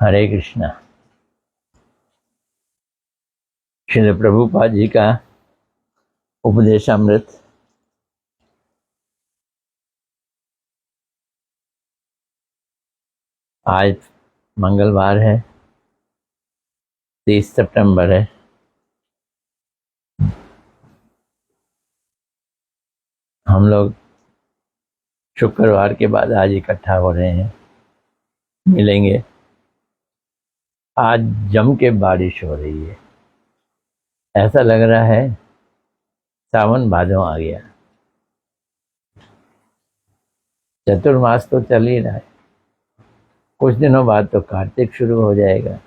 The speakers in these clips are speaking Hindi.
हरे कृष्णा। श्रील प्रभुपाद जी का उपदेशामृत आज मंगलवार है, 30 सितंबर है। हम लोग शुक्रवार के बाद आज इकट्ठा हो रहे हैं, मिलेंगे। आज जम के बारिश हो रही है, ऐसा लग रहा है सावन भादों आ गया। चतुर्मास तो चल ही रहा है, कुछ दिनों बाद तो कार्तिक शुरू हो जाएगा।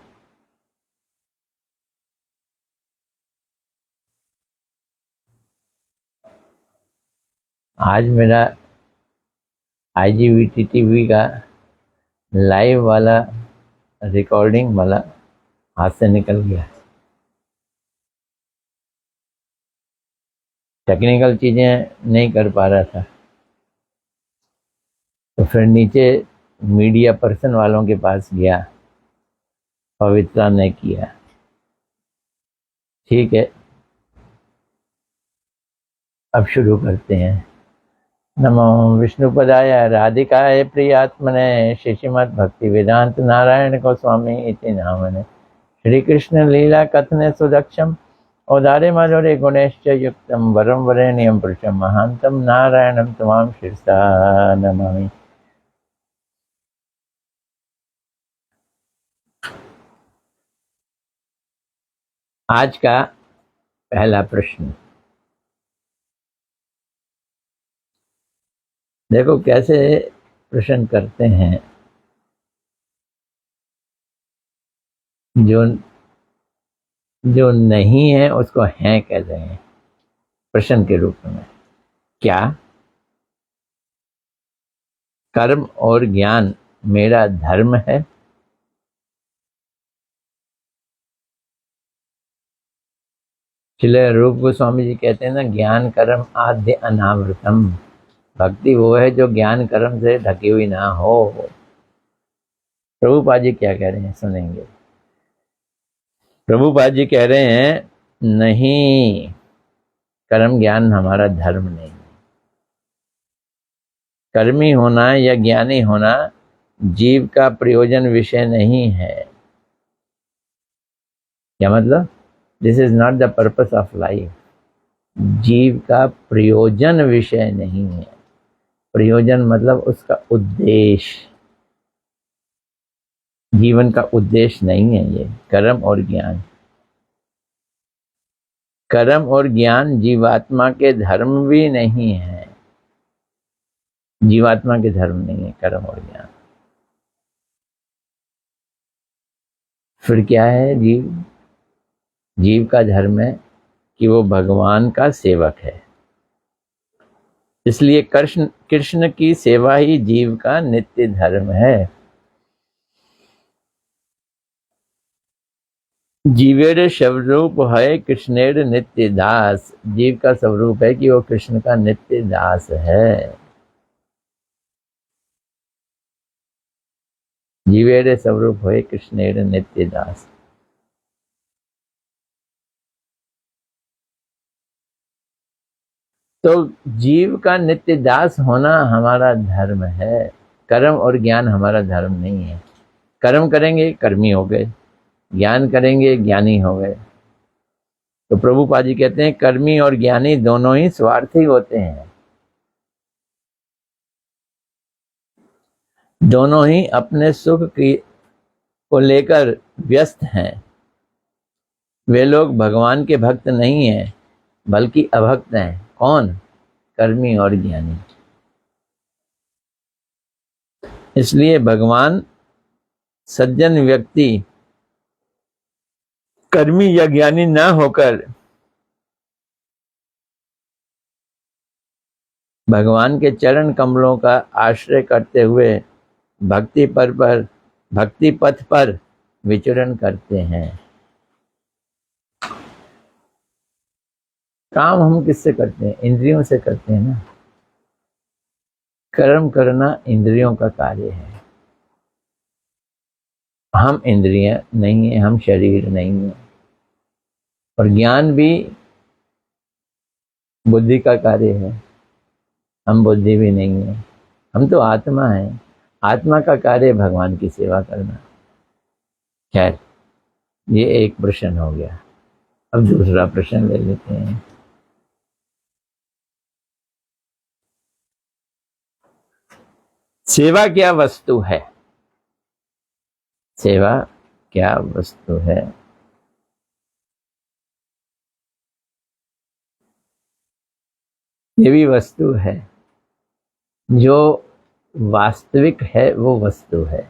आज मेरा IGVT TV का लाइव वाला रिकॉर्डिंग वाला हाथ से निकल गया। टेक्निकल चीज़ें नहीं कर पा रहा था, तो फिर नीचे मीडिया पर्सन वालों के पास गया, पवित्रा ने किया। ठीक है, अब शुरू करते हैं। नमो विष्णुपदाय राधिकाय प्रियात्मने श्रीमद् भक्ति वेदांत नारायण गोस्वामी इति नामने श्री कृष्ण लीला कथने सुदक्षम औदारे माधुर्य गुणेश्च युक्तम वरम वरेण्यम पुरुषम महांतम नारायणम तमाम शीर्षा नमामि। आज का पहला प्रश्न देखो कैसे प्रश्न करते हैं। जो नहीं है उसको है कह रहे हैं प्रश्न के रूप में। क्या कर्म और ज्ञान मेरा धर्म है? श्रील रूप गोस्वामी जी कहते हैं ना, ज्ञान कर्म आद्य अनावृतम। भक्ति वो है जो ज्ञान कर्म से ढकी हुई ना हो। प्रभुपाद जी क्या कह रहे हैं सुनेंगे। प्रभुपाद जी कह रहे हैं, नहीं, कर्म ज्ञान हमारा धर्म नहीं। कर्मी होना या ज्ञानी होना जीव का प्रयोजन विषय नहीं है। क्या मतलब? This is not the purpose of life. जीव का प्रयोजन विषय नहीं है। प्रयोजन मतलब उसका उद्देश्य, जीवन का उद्देश्य नहीं है ये कर्म और ज्ञान। कर्म और ज्ञान जीवात्मा के धर्म भी नहीं है। जीवात्मा के धर्म नहीं है कर्म और ज्ञान। फिर क्या है? जीव का धर्म है कि वो भगवान का सेवक है। इसलिए कृष्ण की सेवा ही जीव का नित्य धर्म है। जीवेर स्वरूप है कृष्णेर नित्य दास। जीव का स्वरूप है कि वो कृष्ण का नित्य दास है। जीवेर स्वरूप है कृष्णेर नित्य दास। तो जीव का नित्य दास होना हमारा धर्म है। कर्म और ज्ञान हमारा धर्म नहीं है। कर्म करेंगे कर्मी हो गए, ज्ञान करेंगे ज्ञानी हो गए। तो प्रभुपाद जी कहते हैं कर्मी और ज्ञानी दोनों ही स्वार्थी होते हैं। दोनों ही अपने सुख को लेकर व्यस्त हैं। वे लोग भगवान के भक्त नहीं हैं बल्कि अभक्त हैं। कौन? कर्मी और ज्ञानी। इसलिए भगवान सज्जन व्यक्ति कर्मी या ज्ञानी न होकर भगवान के चरण कमलों का आश्रय करते हुए भक्ति पथ पर विचरण करते हैं। काम हम किससे करते हैं? इंद्रियों से करते हैं ना। कर्म करना इंद्रियों का कार्य है। हम इंद्रियां नहीं है, हम शरीर नहीं है, और ज्ञान भी बुद्धि का कार्य है, हम बुद्धि भी नहीं है, हम तो आत्मा है। आत्मा का कार्य भगवान की सेवा करना। खैर, ये एक प्रश्न हो गया। अब दूसरा प्रश्न ले लेते हैं। सेवा क्या वस्तु है? सेवा क्या वस्तु है? ये भी वस्तु है। जो वास्तविक है वो वस्तु है।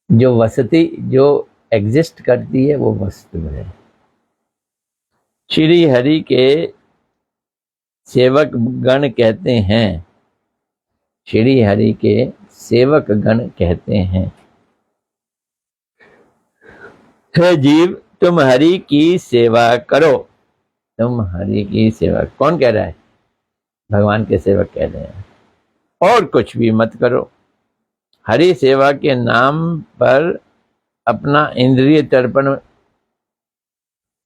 जो वसती, जो एग्जिस्ट करती है वो वस्तु है। श्री हरि के सेवक गण कहते हैं, श्री हरि के सेवक गण कहते हैं, हे जीव तुम हरि की सेवा करो। तुम हरि की सेवा, कौन कह रहा है? भगवान के सेवक कह रहे हैं। और कुछ भी मत करो। हरि सेवा के नाम पर अपना इंद्रिय तर्पण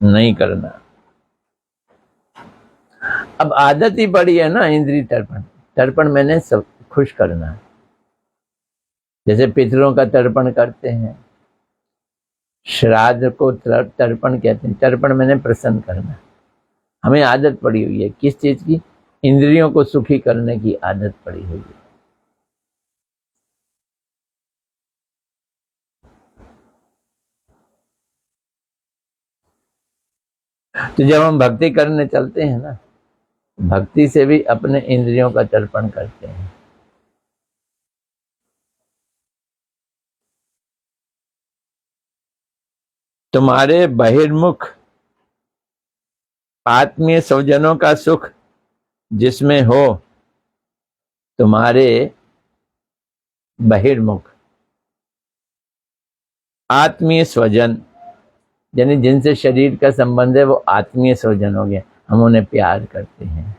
नहीं करना। अब आदत ही पड़ी है ना इंद्रिय तर्पण। तर्पण मैंने सब खुश करना। जैसे पितरों का तर्पण करते हैं, श्राद्ध को तर्पण कहते हैं। तर्पण मैंने प्रसन्न करना। हमें आदत पड़ी हुई है किस चीज की? इंद्रियों को सुखी करने की आदत पड़ी हुई है। तो जब हम भक्ति करने चलते हैं ना, भक्ति से भी अपने इंद्रियों का तर्पण करते हैं। तुम्हारे बहिर्मुख आत्मीय स्वजनों का सुख जिसमें हो, तुम्हारे बहिर्मुख आत्मीय स्वजन यानी जिनसे शरीर का संबंध है वो आत्मीय स्वजन हो गया। हम उन्हें प्यार करते हैं।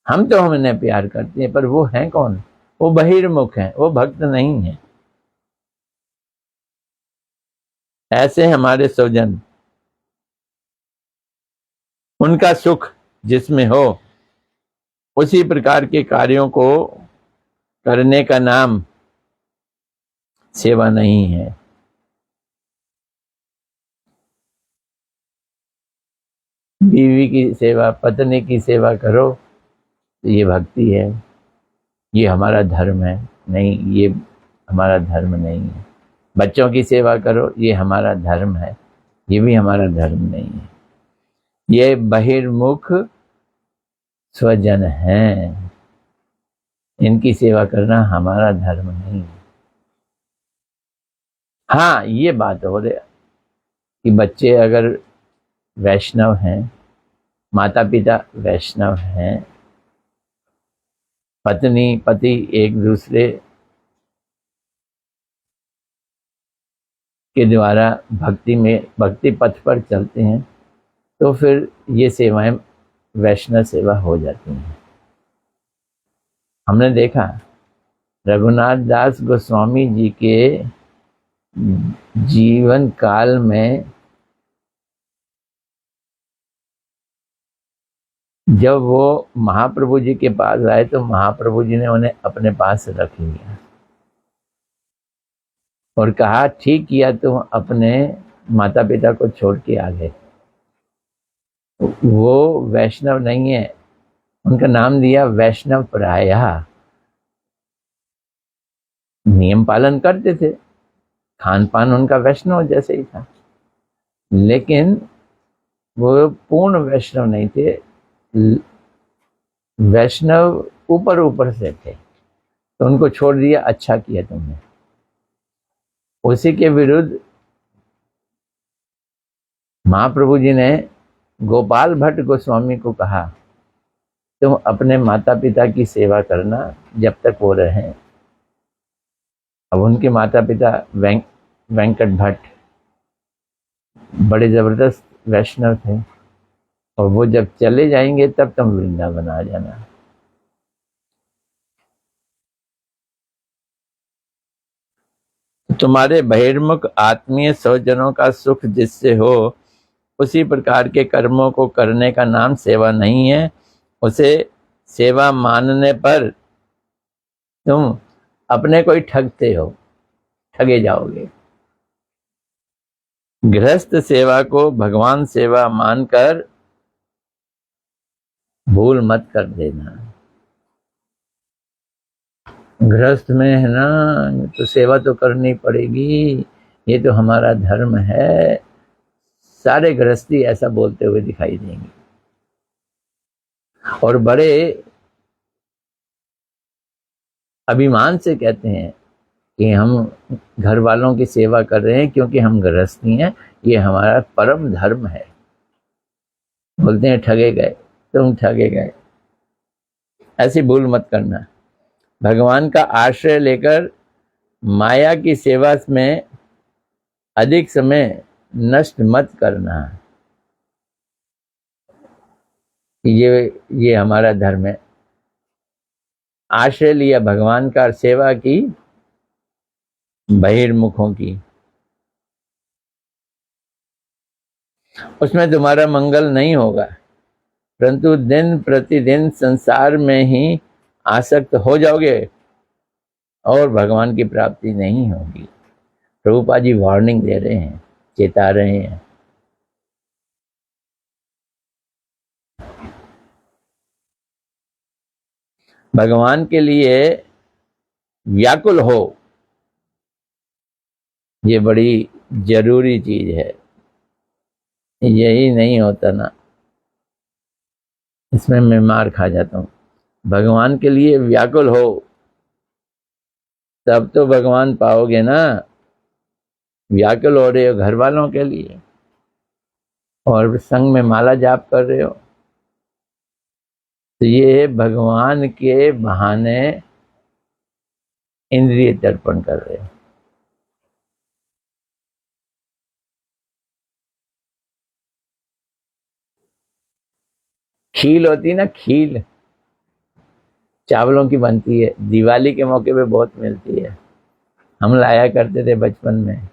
हम तो उन्हें प्यार करते हैं, पर वो हैं कौन? वो बहिर्मुख हैं, वो भक्त नहीं है। ऐसे हमारे स्वजन, उनका सुख जिसमें हो, उसी प्रकार के कार्यों को करने का नाम सेवा नहीं है। बीवी की सेवा, पत्नी की सेवा करो तो ये भक्ति है, ये हमारा धर्म है। नहीं, ये हमारा धर्म नहीं है। बच्चों की सेवा करो, ये हमारा धर्म है, ये भी हमारा धर्म नहीं है। ये बहिर्मुख स्वजन हैं, इनकी सेवा करना हमारा धर्म नहीं है। हाँ, ये बात हो रही कि बच्चे अगर वैष्णव हैं, माता पिता वैष्णव हैं, पत्नी पति एक दूसरे के द्वारा भक्ति पथ पर चलते हैं, तो फिर ये सेवाएं वैष्णव सेवा हो जाती हैं। हमने देखा रघुनाथ दास गोस्वामी जी के जीवन काल में जब वो महाप्रभु जी के पास आए तो महाप्रभु जी ने उन्हें अपने पास रख लिया और कहा, ठीक किया तुम अपने माता पिता को छोड़ के आ गए। वो वैष्णव नहीं है, उनका नाम दिया वैष्णव प्रायः। नियम पालन करते थे, खान पान उनका वैष्णव जैसे ही था, लेकिन वो पूर्ण वैष्णव नहीं थे। वैष्णव ऊपर ऊपर से थे, तो उनको छोड़ दिया। अच्छा किया तुमने। उसी के विरुद्ध महाप्रभु जी ने गोपाल भट्ट गोस्वामी को कहा, तुम अपने माता पिता की सेवा करना जब तक वो रहें। अब उनके माता पिता वेंकट भट्ट बड़े जबरदस्त वैष्णव थे, और वो जब चले जाएंगे तब तुम वृंदावन आ जाना। तुम्हारे बहिर्मुख आत्मीय स्वजनों का सुख जिससे हो, उसी प्रकार के कर्मों को करने का नाम सेवा नहीं है। उसे सेवा मानने पर तुम अपने को ही ठगते हो, ठगे जाओगे। गृहस्थ सेवा को भगवान सेवा मानकर भूल मत कर देना। गृहस्थ में है ना, तो सेवा तो करनी पड़ेगी, ये तो हमारा धर्म है। सारे गृहस्थी ऐसा बोलते हुए दिखाई देंगे और बड़े अभिमान से कहते हैं कि हम घर वालों की सेवा कर रहे हैं क्योंकि हम गृहस्थी हैं, ये हमारा परम धर्म है। बोलते हैं ठगे गए, तुम ठगे गए। ऐसी भूल मत करना। भगवान का आश्रय लेकर माया की सेवा में अधिक समय नष्ट मत करना। ये हमारा धर्म है। आश्रय लिया भगवान का, सेवा की बहिर्मुखों की, उसमें तुम्हारा मंगल नहीं होगा, परंतु दिन प्रतिदिन संसार में ही आसक्त हो जाओगे और भगवान की प्राप्ति नहीं होगी। प्रभुपाद जी वार्निंग दे रहे हैं, चेता रहे हैं। भगवान के लिए व्याकुल हो, ये बड़ी जरूरी चीज है। यही नहीं होता ना, इसमें मैं मार खा जाता हूँ। भगवान के लिए व्याकुल हो तब तो भगवान पाओगे ना। व्याकुल हो रहे हो घर वालों के लिए और संग में माला जाप कर रहे हो, तो ये भगवान के बहाने इंद्रिय तर्पण कर रहे हो। खील होती है ना, खील चावलों की बनती है, दिवाली के मौके पे बहुत मिलती है। हम लाया करते थे बचपन में,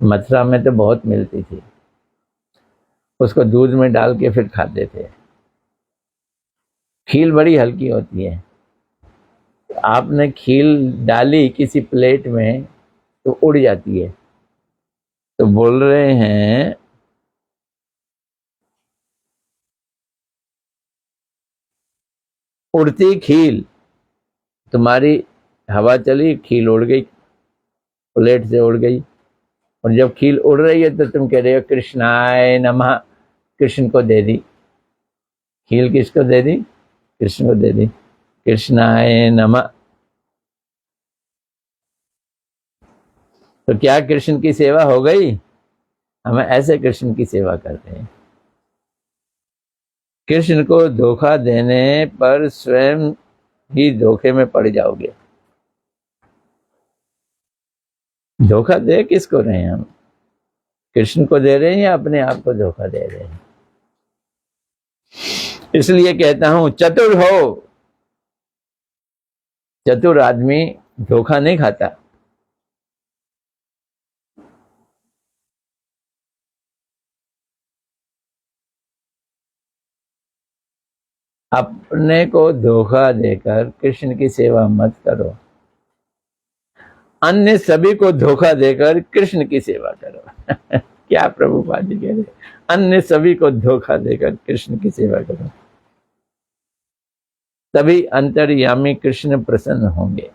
मथुरा में तो बहुत मिलती थी। उसको दूध में डाल के फिर खाते थे। खील बड़ी हल्की होती है। आपने खील डाली किसी प्लेट में तो उड़ जाती है। तो बोल रहे हैं उड़ती खील, तुम्हारी हवा चली, खील उड़ गई, प्लेट से उड़ गई। और जब खील उड़ रही है तो तुम कह रहे हो कृष्णाय नमः, कृष्ण को दे दी। खील किसको दे दी? कृष्ण को दे दी। कृष्णाय नमः। तो क्या कृष्ण की सेवा हो गई? हमें ऐसे कृष्ण की सेवा करते हैं। कृष्ण को धोखा देने पर स्वयं ही धोखे में पड़ जाओगे। धोखा दे किसको रहे हैं हम? कृष्ण को दे रहे हैं या अपने आप को धोखा दे रहे हैं? इसलिए कहता हूं चतुर हो। चतुर आदमी धोखा नहीं खाता। अपने को धोखा देकर कृष्ण की सेवा मत करो। अन्य सभी को धोखा देकर कृष्ण की सेवा करो। क्या प्रभुपाद जी कह रहे? अन्य सभी को धोखा देकर कृष्ण की सेवा करो, तभी अंतर्यामी कृष्ण प्रसन्न होंगे।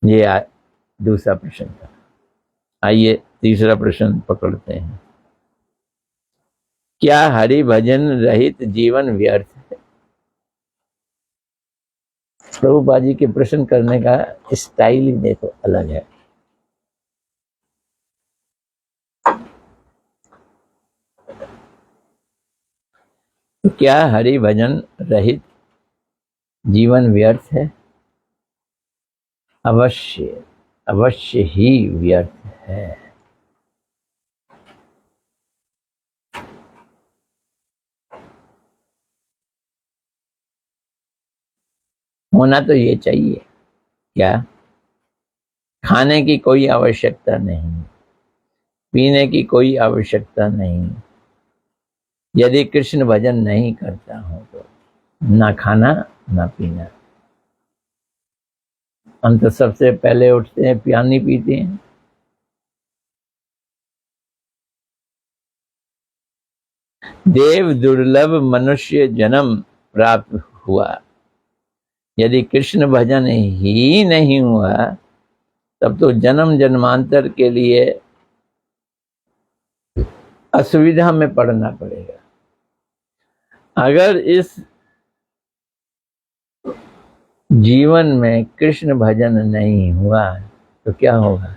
ये दूसरा प्रश्न था। आइए तीसरा प्रश्न पकड़ते हैं। क्या हरि भजन रहित जीवन व्यर्थ है? प्रभुपाद जी के प्रश्न करने का स्टाइल ही देखो अलग है। तो क्या हरि भजन रहित जीवन व्यर्थ है? अवश्य, अवश्य ही व्यर्थ है। होना तो ये चाहिए। क्या? खाने की कोई आवश्यकता नहीं, पीने की कोई आवश्यकता नहीं। यदि कृष्ण भजन नहीं करता हो तो ना खाना ना पीना। हम तो सबसे पहले उठते हैं, पानी पीते हैं। देव दुर्लभ मनुष्य जन्म प्राप्त हुआ। यदि कृष्ण भजन ही नहीं हुआ तब तो जन्म जन्मांतर के लिए असुविधा में पड़ना पड़ेगा। अगर इस जीवन में कृष्ण भजन नहीं हुआ तो क्या होगा?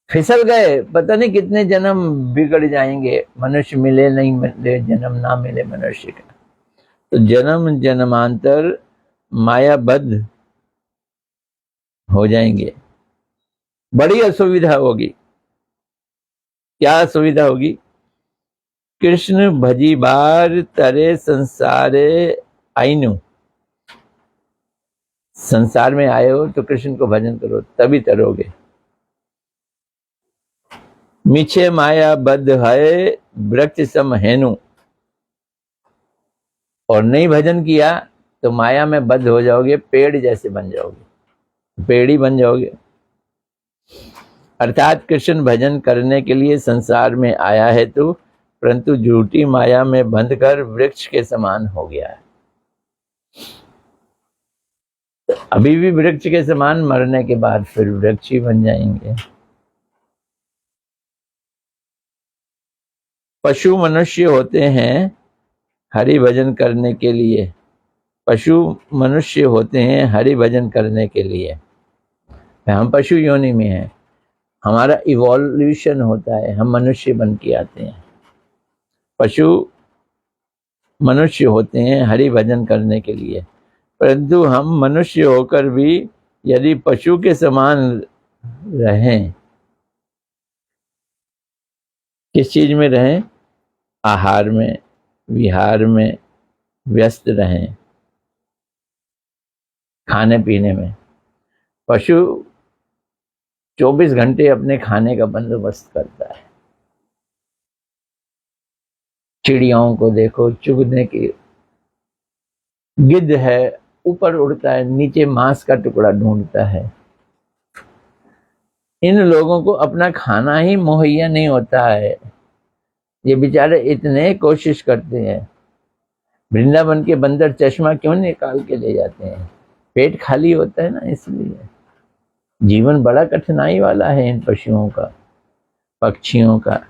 फिसल गए, पता नहीं कितने जन्म बिगड़ जाएंगे। मनुष्य मिले नहीं मिले, जन्म ना मिले मनुष्य का, तो जन्म जन्मांतर मायाबद्ध हो जाएंगे। बड़ी असुविधा होगी। क्या असुविधा होगी? कृष्ण भजी बार तरे संसारे आईनु। संसार में आए हो तो कृष्ण को भजन करो, तभी तरोगे। मीछे माया बद्ध है वृक्ष सम हेनु। और नहीं भजन किया तो माया में बद्ध हो जाओगे, पेड़ जैसे बन जाओगे, पेड़ ही बन जाओगे। अर्थात कृष्ण भजन करने के लिए संसार में आया है तो, परंतु झूठी माया में बंध कर वृक्ष के समान हो गया है। अभी भी वृक्ष के समान, मरने के बाद फिर वृक्ष ही बन जाएंगे। पशु मनुष्य होते हैं हरि भजन करने के लिए। पशु मनुष्य होते हैं हरि भजन करने के लिए। हम पशु योनि में हैं, हमारा इवोल्यूशन होता है, हम मनुष्य बन के आते हैं। पशु मनुष्य होते हैं हरि भजन करने के लिए, परंतु हम मनुष्य होकर भी यदि पशु के समान रहें, किस चीज में रहें? आहार में, विहार में व्यस्त रहें, खाने पीने में। पशु 24 घंटे अपने खाने का बंदोबस्त करता है। चिड़ियाओं को देखो, चुगने की, गिद्ध है ऊपर उड़ता है, नीचे मांस का टुकड़ा ढूंढता है। इन लोगों को अपना खाना ही मुहैया नहीं होता है। ये बेचारे इतने कोशिश करते हैं। वृंदावन के बंदर चश्मा क्यों निकाल के ले जाते हैं? पेट खाली होता है ना, इसलिए। जीवन बड़ा कठिनाई वाला है इन पशुओं का, पक्षियों का,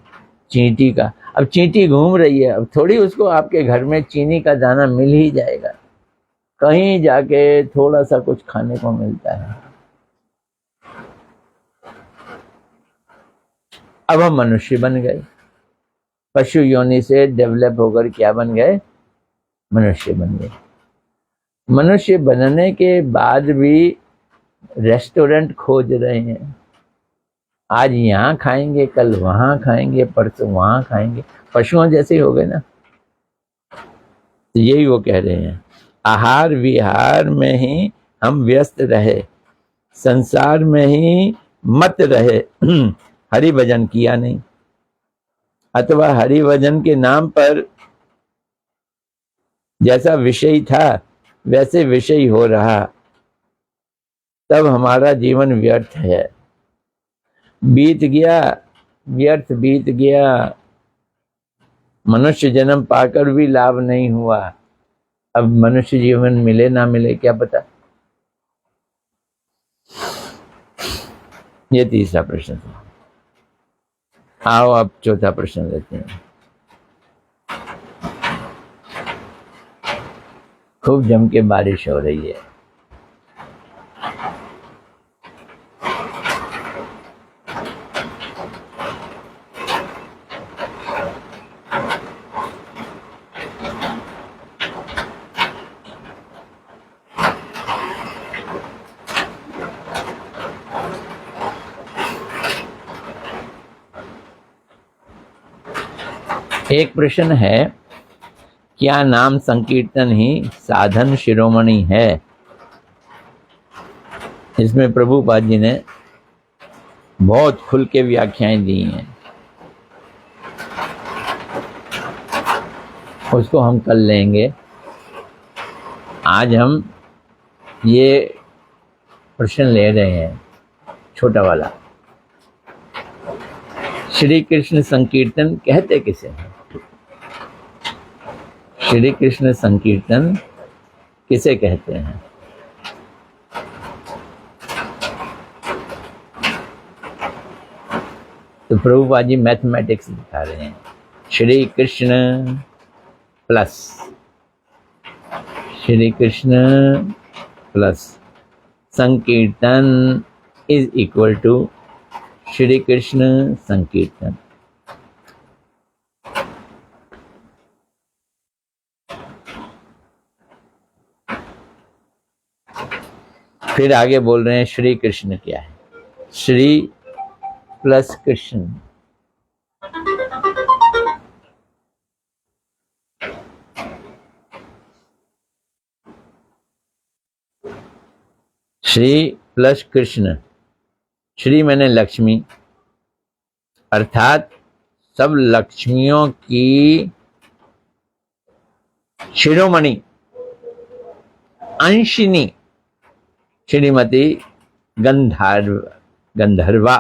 चींटी का। अब चींटी घूम रही है, अब थोड़ी उसको आपके घर में चीनी का दाना मिल ही जाएगा, कहीं जाके थोड़ा सा कुछ खाने को मिलता है। अब हम मनुष्य बन गए, पशु योनि से डेवलप होकर क्या बन गए? मनुष्य बन गए। मनुष्य बनने के बाद भी रेस्टोरेंट खोज रहे हैं। आज यहाँ खाएंगे, कल वहां खाएंगे, परसों वहां खाएंगे। पशुओं जैसे हो गए ना। तो यही वो कह रहे हैं, आहार विहार में ही हम व्यस्त रहे, संसार में ही मत रहे, हरि भजन किया नहीं, अथवा हरि भजन के नाम पर जैसा विषय था वैसे विषय हो रहा, तब हमारा जीवन व्यर्थ है। बीत गया, व्यर्थ बीत गया। मनुष्य जन्म पाकर भी लाभ नहीं हुआ। अब मनुष्य जीवन मिले ना मिले क्या पता। ये तीसरा प्रश्न था। आओ अब चौथा प्रश्न लेते हैं। खूब जम के बारिश हो रही है। एक प्रश्न है, क्या नाम संकीर्तन ही साधन शिरोमणि है? इसमें प्रभुपाद जी ने बहुत खुल के व्याख्याएं दी हैं, उसको हम कल लेंगे। आज हम ये प्रश्न ले रहे हैं, छोटा वाला। श्री कृष्ण संकीर्तन कहते किसे हैं? श्री कृष्ण संकीर्तन किसे कहते हैं? तो प्रभुपाद जी मैथमेटिक्स दिखा रहे हैं। Shri Krishna plus sankirtan is equal to Shri Krishna sankirtan. फिर आगे बोल रहे हैं श्री कृष्ण क्या है? Shri plus Krishna, Shri plus Krishna. श्री मैंने लक्ष्मी, अर्थात सब लक्ष्मियों की शिरोमणि अंशिनी श्रीमती गंधर्वा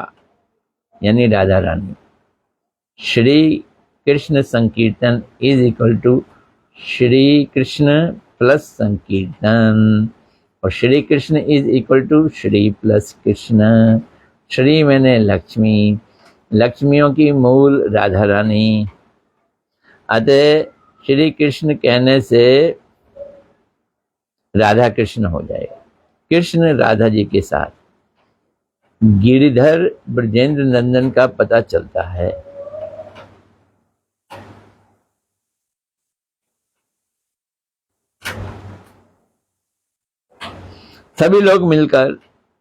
यानी Radha Rani. Shri Krishna sankirtan is equal to Shri Krishna plus sankirtan, और Shri Krishna is equal to Shri plus Krishna. Shri मैंने लक्ष्मी, लक्ष्मियों की मूल राधा रानी। अतः श्री कृष्ण कहने से राधा कृष्ण हो जाएगा। कृष्ण राधा जी के साथ गिरिधर ब्रजेंद्र नंदन का पता चलता है। सभी लोग मिलकर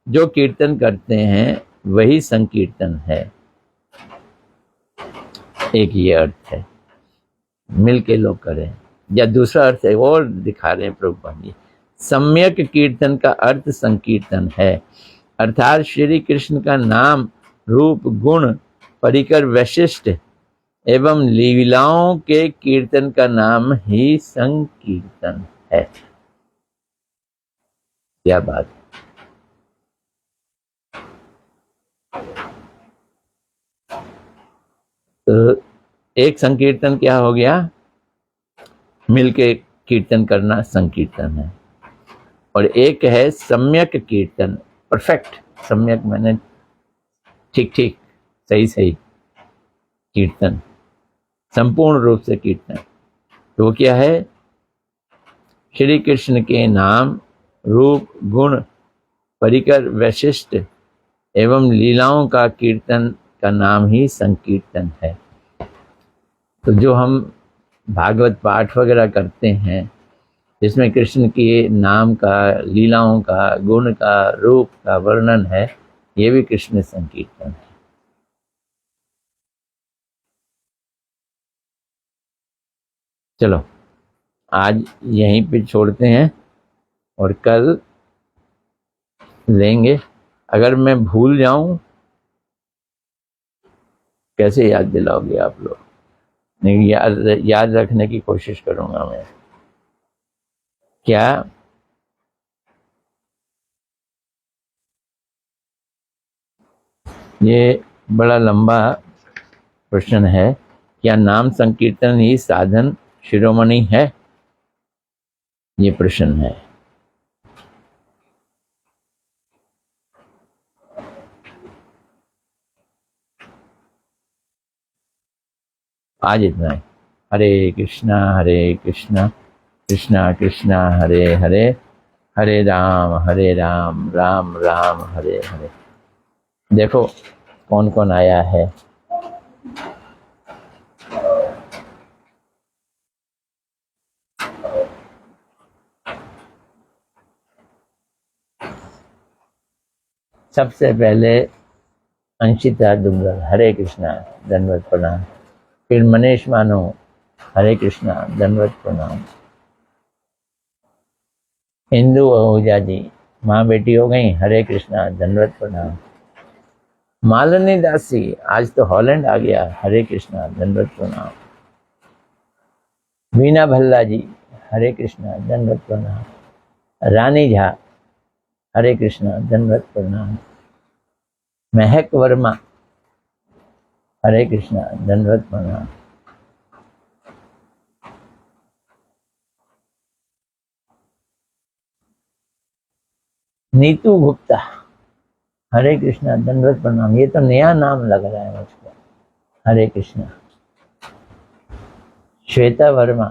जो कीर्तन करते हैं वही संकीर्तन है। एक ये अर्थ है, मिल के लोग करें। या दूसरा अर्थ है और दिखा रहे हैं प्रभुपाद जी, सम्यक कीर्तन का अर्थ संकीर्तन है, अर्थात श्री कृष्ण का नाम, रूप, गुण, परिकर, वैशिष्ट एवं लीलाओं के कीर्तन का नाम ही संकीर्तन है। क्या बात है। तो एक संकीर्तन क्या हो गया? मिलके कीर्तन करना संकीर्तन है। और एक है सम्यक कीर्तन, परफेक्ट। सम्यक मैंने ठीक ठीक, सही सही कीर्तन, संपूर्ण रूप से कीर्तन। तो वो क्या है? श्री कृष्ण के नाम, रूप, गुण, परिकर, वैशिष्ट एवं लीलाओं का कीर्तन का नाम ही संकीर्तन है। तो जो हम भागवत पाठ वगैरह करते हैं, जिसमें कृष्ण के नाम का, लीलाओं का, गुण का, रूप का वर्णन है, ये भी कृष्ण संकीर्तन है। चलो आज यहीं पे छोड़ते हैं और कल लेंगे। अगर मैं भूल जाऊं, कैसे याद दिलाओगे आप लोग? नहीं, याद रखने की कोशिश करूंगा मैं। क्या ये बड़ा लंबा प्रश्न है। क्या नाम संकीर्तन ही साधन शिरोमणि है? ये प्रश्न है। आज इतना ही। हरे कृष्णा कृष्णा कृष्णा हरे हरे, हरे राम राम राम हरे हरे। देखो कौन कौन आया है। सबसे पहले अंशिता दुग्गल, हरे कृष्णा, दंडवत प्रणाम। फिर मनीष मानो, हरे कृष्णा, दंडवत प्रणाम। हिंदू आहूजा जी, माँ बेटी हो गई, हरे कृष्णा, दंडवत प्रणाम। मालिनी दासी, आज तो हॉलैंड आ गया, हरे कृष्णा, दंडवत प्रणाम। वीना भल्ला जी, हरे कृष्णा, दंडवत प्रणाम। रानी झा, हरे कृष्णा, दंडवत प्रणाम। महक वर्मा, हरे कृष्णा, दंडवत प्रणाम। नीतू गुप्ता, हरे कृष्णा, दंडवत प्रणाम। ये तो नया नाम लग रहा है मुझको, हरे कृष्णा। श्वेता वर्मा,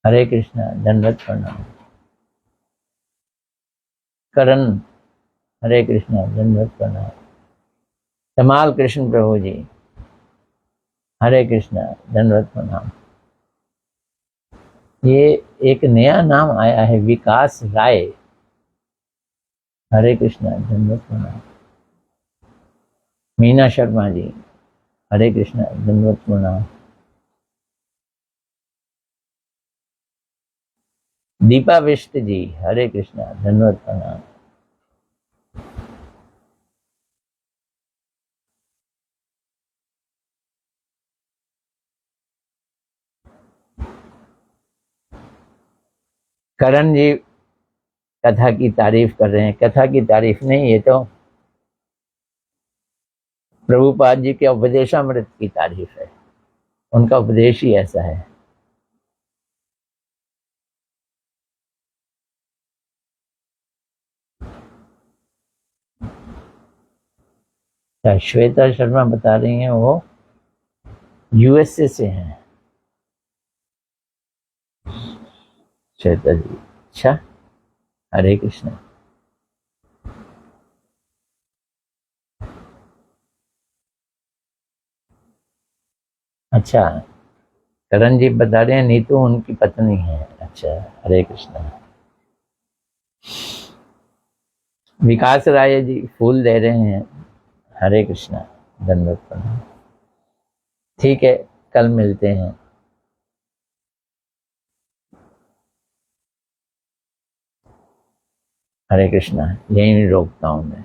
हरे कृष्णा, दंडवत प्रणाम। करण, हरे कृष्णा, दंडवत प्रणाम। कमाल कृष्ण प्रभु जी, हरे कृष्णा, दंडवत प्रणाम। ये एक नया नाम आया है, विकास राय, हरे कृष्णा, दंडवत प्रणाम। मीना शर्मा जी, हरे कृष्णा, दंडवत प्रणाम। दीपा बिष्ट जी, हरे कृष्णा, दंडवत प्रणाम। करण जी कथा की तारीफ कर रहे हैं। कथा की तारीफ नहीं, ये तो प्रभुपाद जी के उपदेशामृत की तारीफ है। उनका उपदेश ही ऐसा है। श्वेता शर्मा बता रही हैं वो यूएसए से हैं। श्वेता जी, अच्छा, हरे कृष्णा। अच्छा, करण जी बता रहे हैं नीतू उनकी पत्नी है। अच्छा, हरे कृष्णा। विकास राय जी फूल दे रहे हैं, हरे कृष्णा, धन्यवाद प्रणाम। ठीक है, कल मिलते हैं। हरे कृष्णा, यहीं रोकता हूँ मैं।